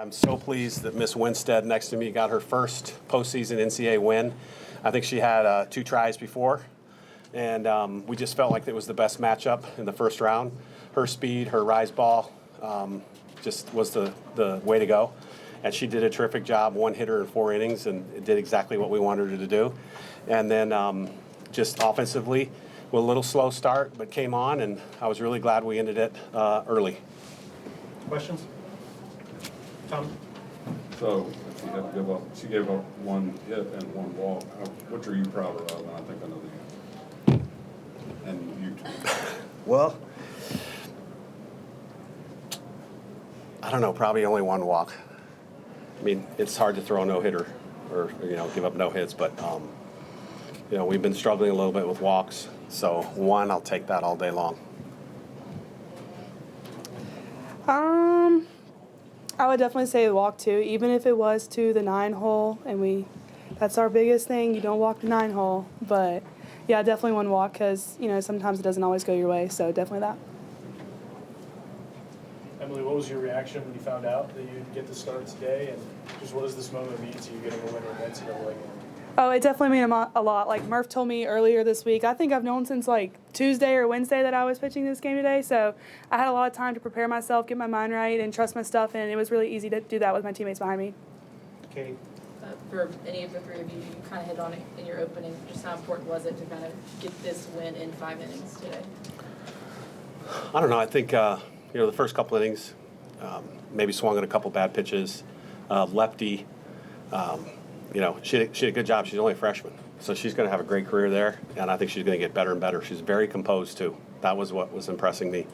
I'm so pleased that Miss Winstead next to me got her first postseason NCAA win. I think she had 2 tries before, and we just felt like it was the best matchup in the first round. Her speed, her rise ball just was the way to go. And she did a terrific job, 1 hitter in 4 innings, and did exactly what we wanted her to do. And then just offensively, with a little slow start, but came on, and I was really glad we ended it early. Questions? Tom? So if you had to give up, she gave up 1 hit and 1 walk. Which are you prouder of? And I think I know the answer. And you too. Well, I don't know, probably only 1 walk. I mean, it's hard to throw a no-hitter or, give up no hits, but, we've been struggling a little bit with walks. So 1, I'll take that all day long. I would definitely say walk 2, even if it was to the 9-hole, and that's our biggest thing. You don't walk the 9-hole, but yeah, definitely 1 walk because sometimes it doesn't always go your way. So definitely that. Emily, what was your reaction when you found out that you'd get the start today, and just what does this moment mean to you getting a win in NCAA? Oh, it definitely meant a lot. Like Murph told me earlier this week, I think I've known since like Tuesday or Wednesday that I was pitching this game today. So I had a lot of time to prepare myself, get my mind right, and trust my stuff. And it was really easy to do that with my teammates behind me. Katie? For any of the 3 of you, you kind of hit on it in your opening. Just how important was it to kind of get this win in 5 innings today? I don't know. I think, the first couple innings, maybe swung at a couple bad pitches. Lefty, she did a good job. She's only a freshman, so she's going to have a great career there, and I think she's going to get better and better. She's very composed, too. That was what was impressing me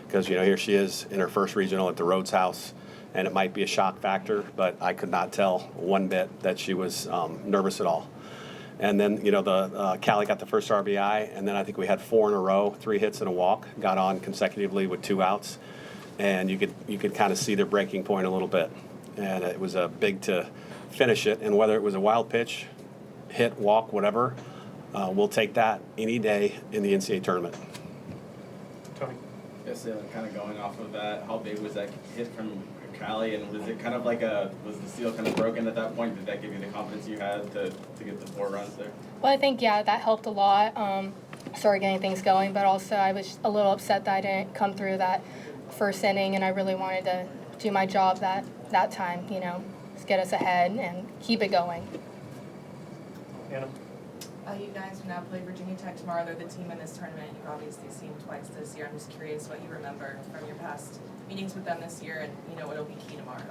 because, here she is in her first regional at the Rhodes House, and it might be a shock factor, but I could not tell one bit that she was nervous at all. And then, the Callie got the first RBI, and then I think we had 4 in a row, 3 hits and a walk, got on consecutively with 2 outs, and you could kind of see their breaking point a little bit. And it was a big to finish it, and whether it was a wild pitch, hit, walk, whatever, we'll take that any day in the NCAA tournament. Tony? Yes, kind of going off of that, how big was that hit from Callie, and was it kind of like was the seal kind of broken at that point? Did that give you the confidence you had to get the 4 runs there? Well, I think, that helped a lot. Started getting things going, but also I was a little upset that I didn't come through that first inning, and I really wanted to do my job that time, just get us ahead and keep it going. Anna? You guys will now play Virginia Tech tomorrow. They're the team in this tournament. You've obviously seen twice this year. I'm just curious what you remember from your past meetings with them this year and, what'll be key tomorrow.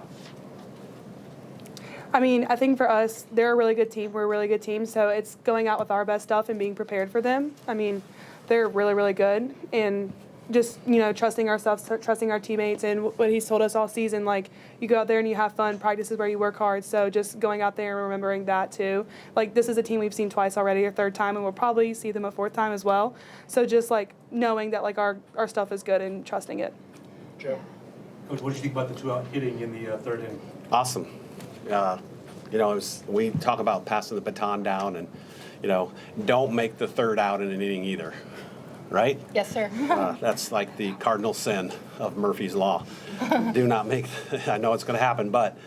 I mean, I think for us, they're a really good team. We're a really good team. So it's going out with our best stuff and being prepared for them. I mean, they're really, really good. And just, trusting ourselves, trusting our teammates, and what he's told us all season, like, you go out there and you have fun. Practice is where you work hard. So just going out there and remembering that, too. Like, this is a team we've seen twice already, a 3rd time, and we'll probably see them a 4th time as well. So just, knowing that, our stuff is good and trusting it. Joe? Coach, what did you think about the 2-out hitting in the 3rd inning? Awesome. We talk about passing the baton down and, don't make the 3rd out in an inning either. Right? Yes, sir. That's like the cardinal sin of Murphy's Law. Do not make, I know it's going to happen, but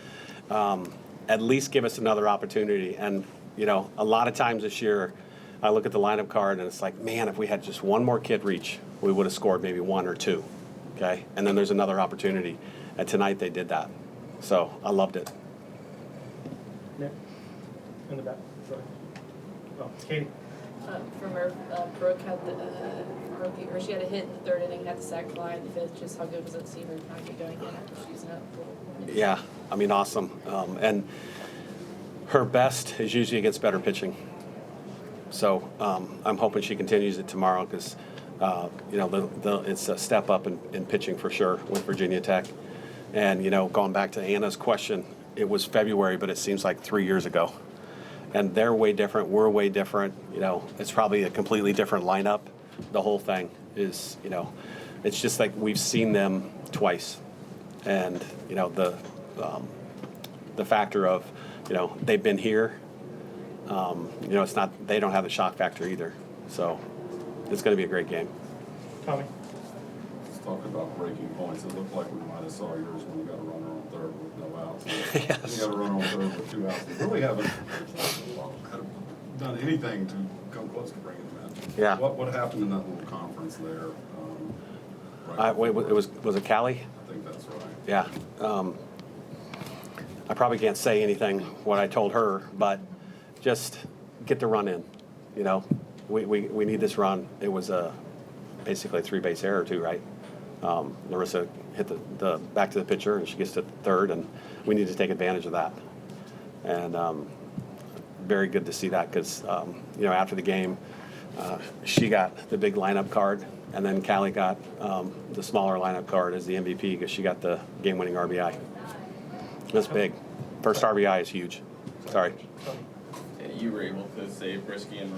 at least give us another opportunity. And, a lot of times this year, I look at the lineup card and it's like, man, if we had just one more kid reach, we would have scored maybe 1 or 2. Okay? And then there's another opportunity. And tonight they did that. So I loved it. Nick? In the back. Sorry. Oh, Katie? For Murph, Brooke had she had a hit in the 3rd inning, had the sac fly in the 5th. Just how good was it to see her kind of get going again after she's up? Yeah, I mean, awesome. And her best is usually against better pitching. So I'm hoping she continues it tomorrow because, it's a step up in pitching for sure with Virginia Tech. And, going back to Anna's question, it was February, but it seems like 3 years ago. And they're way different. We're way different. It's probably a completely different lineup. The whole thing is, it's just like we've seen them twice. And, the factor of, they've been here. It's not, they don't have the shock factor either. So it's going to be a great game. Tommy? Let's talk about breaking points. It looked like we might have saw yours when we got a runner on 3rd with no outs. Yes. You got to run on third with 2 outs. They really haven't done anything to come close to bringing them in. Yeah. What happened in that little conference there? Right Wait, before- was it Cali? I think that's right. Yeah. I probably can't say anything what I told her, but just get the run in. You know, we need this run. It was basically a 3-base error too, right? Larissa hit the back to the pitcher and she gets to third, and we need to take advantage of that. And very good to see that because you know, after the game, she got the big lineup card, and then Callie got the smaller lineup card as the MVP because she got the game-winning RBI. That's big. First RBI is huge. Sorry. You were able to save Brisky and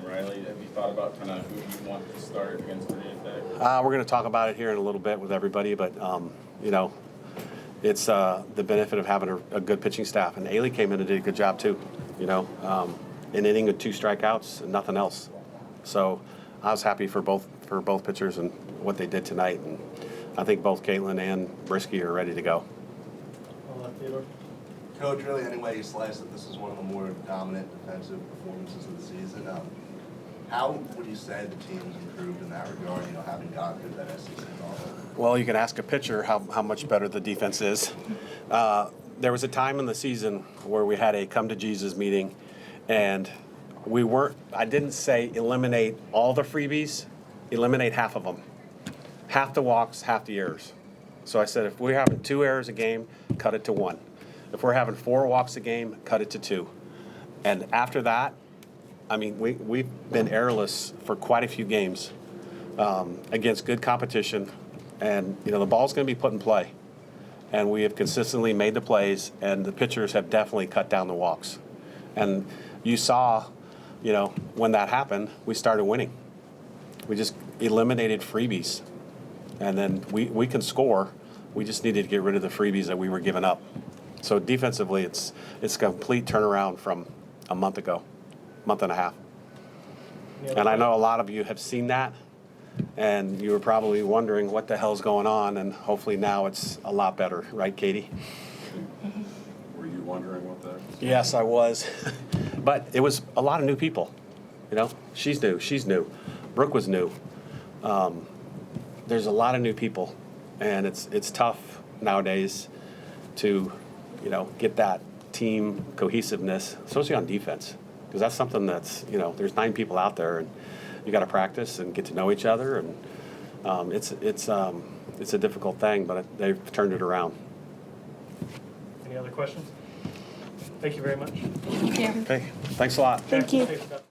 Riley. Have you thought about kind of who you want to start against Virginia Tech? We're going to talk about it here in a little bit with everybody, but you know, it's the benefit of having a good pitching staff. And Ailey came in and did a good job too. You know, an inning with 2 strikeouts and nothing else. So I was happy for both pitchers and what they did tonight. And I think both Caitlin and Brisky are ready to go. Theodore? Coach, really, any way you slice it, this is one of the more dominant defensive performances of the season. How would you say the team's improved in that regard, you know, having gotten through that SEC ball? Well, you can ask a pitcher how much better the defense is. There was a time in the season where we had a come-to-Jesus meeting, and I didn't say eliminate all the freebies, eliminate half of them. Half the walks, half the errors. So I said, if we're having 2 errors a game, cut it to 1. If we're having 4 walks a game, cut it to 2. And after that, I mean, we've been errorless for quite a few games against good competition. And, you know, the ball's going to be put in play. And we have consistently made the plays, and the pitchers have definitely cut down the walks. And you saw, you know, when that happened, we started winning. We just eliminated freebies. And then we can score. We just needed to get rid of the freebies that we were giving up. So defensively, it's a complete turnaround from a month ago, month and a half. And I know a lot of you have seen that, and you were probably wondering what the hell's going on, and hopefully now it's a lot better. Right, Katie? Were you wondering what that was? Yes, I was. But it was a lot of new people. You know, she's new. Brooke was new. There's a lot of new people, and it's tough nowadays to, you know, get that team cohesiveness, especially on defense, because that's something that's, you know, there's 9 people out there, and you got to practice and get to know each other, and it's a difficult thing, but they've turned it around. Any other questions? Thank you very much. Thank you. Okay, thanks a lot. Thank you. Thanks, Scott.